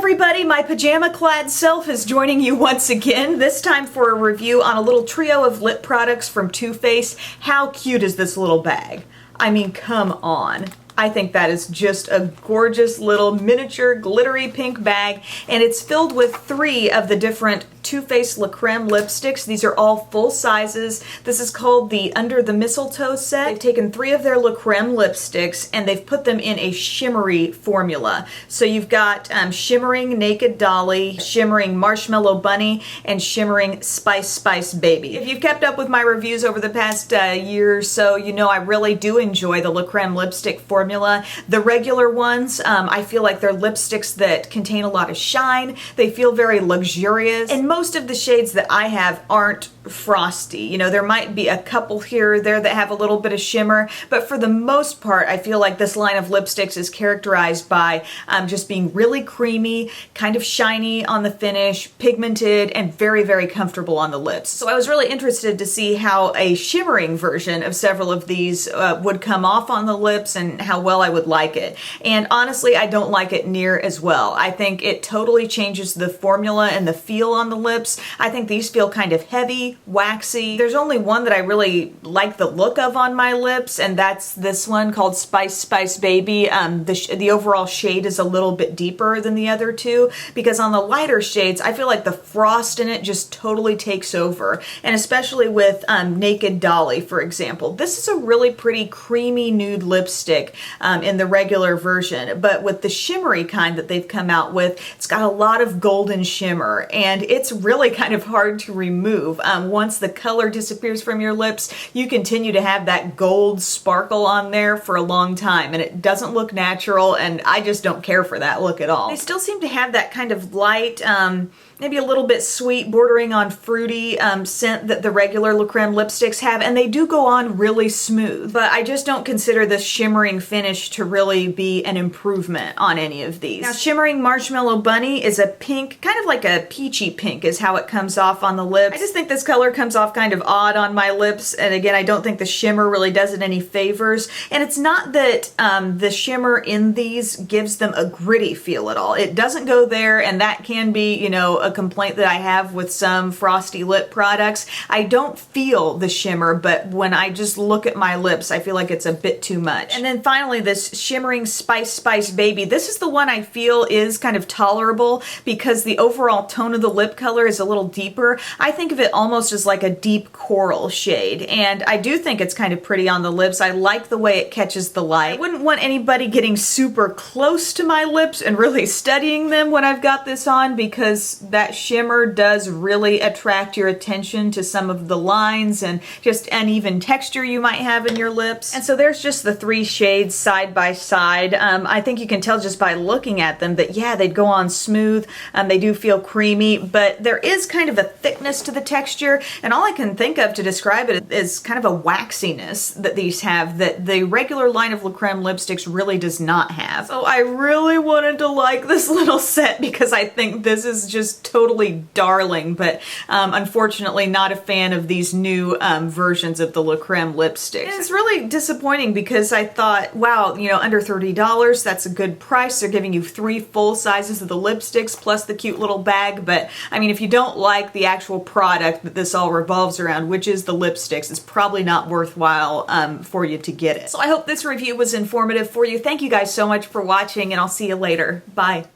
everybody, my pajama-clad self is joining you once again, this time for a review on a little trio of lip products from Too Faced. How cute is this little bag? I mean, come on. I think that is just a gorgeous little miniature glittery pink bag, and it's filled with 3 of the different Too Faced La Creme lipsticks. These are all full sizes. This is called the Under the Mistletoe set. They've taken 3 of their La Creme lipsticks and they've put them in a shimmery formula. So you've got shimmering Naked Dolly, shimmering Marshmallow Bunny, and shimmering Spice Spice Baby. If you've kept up with my reviews over the past year or so, you know I really do enjoy the La Creme lipstick formula. The regular ones, I feel like they're lipsticks that contain a lot of shine. They feel very luxurious. And most of the shades that I have aren't frosty. You know, there might be a couple here or there that have a little bit of shimmer, but for the most part, I feel like this line of lipsticks is characterized by just being really creamy, kind of shiny on the finish, pigmented, and very, very comfortable on the lips. So I was really interested to see how a shimmering version of several of these would come off on the lips and how well I would like it. And honestly, I don't like it near as well. I think it totally changes the formula and the feel on the lips. I think these feel kind of heavy, waxy. There's only one that I really like the look of on my lips, and that's this one called Spice Spice Baby. The overall shade is a little bit deeper than the other 2, because on the lighter shades, I feel like the frost in it just totally takes over. And especially with Naked Dolly, for example. This is a really pretty creamy nude lipstick in the regular version, but with the shimmery kind that they've come out with, it's got a lot of golden shimmer, and it's really kind of hard to remove. Once the color disappears from your lips, you continue to have that gold sparkle on there for a long time, and it doesn't look natural, and I just don't care for that look at all. They still seem to have that kind of light, maybe a little bit sweet, bordering on fruity scent that the regular La Creme lipsticks have, and they do go on really smooth. But I just don't consider this shimmering finish to really be an improvement on any of these. Now, shimmering Marshmallow Bunny is a pink, kind of like a peachy pink is how it comes off on the lips. I just think this color comes off kind of odd on my lips, and again, I don't think the shimmer really does it any favors. And it's not that the shimmer in these gives them a gritty feel at all. It doesn't go there, and that can be, you know, a complaint that I have with some frosty lip products. I don't feel the shimmer, but when I just look at my lips, I feel like it's a bit too much. And then finally, this shimmering Spice Spice Baby. This is the one I feel is kind of tolerable because the overall tone of the lip color is a little deeper. I think of it almost as like a deep coral shade, and I do think it's kind of pretty on the lips. I like the way it catches the light. I wouldn't want anybody getting super close to my lips and really studying them when I've got this on, because that shimmer does really attract your attention to some of the lines and just uneven texture you might have in your lips. And so there's just the 3 shades side by side. I think you can tell just by looking at them that, yeah, they'd go on smooth. They do feel creamy, but there is kind of a thickness to the texture, and all I can think of to describe it is kind of a waxiness that these have that the regular line of La Creme lipsticks really does not have. So I really wanted to like this little set because I think this is just totally darling, but unfortunately not a fan of these new versions of the La Creme lipsticks. And it's really disappointing because I thought, wow, you know, under $30, that's a good price. They're giving you 3 full sizes of the lipsticks plus the cute little bag, but I mean, if you don't like the actual product that this all revolves around, which is the lipsticks, it's probably not worthwhile for you to get it. So I hope this review was informative for you. Thank you guys so much for watching, and I'll see you later. Bye.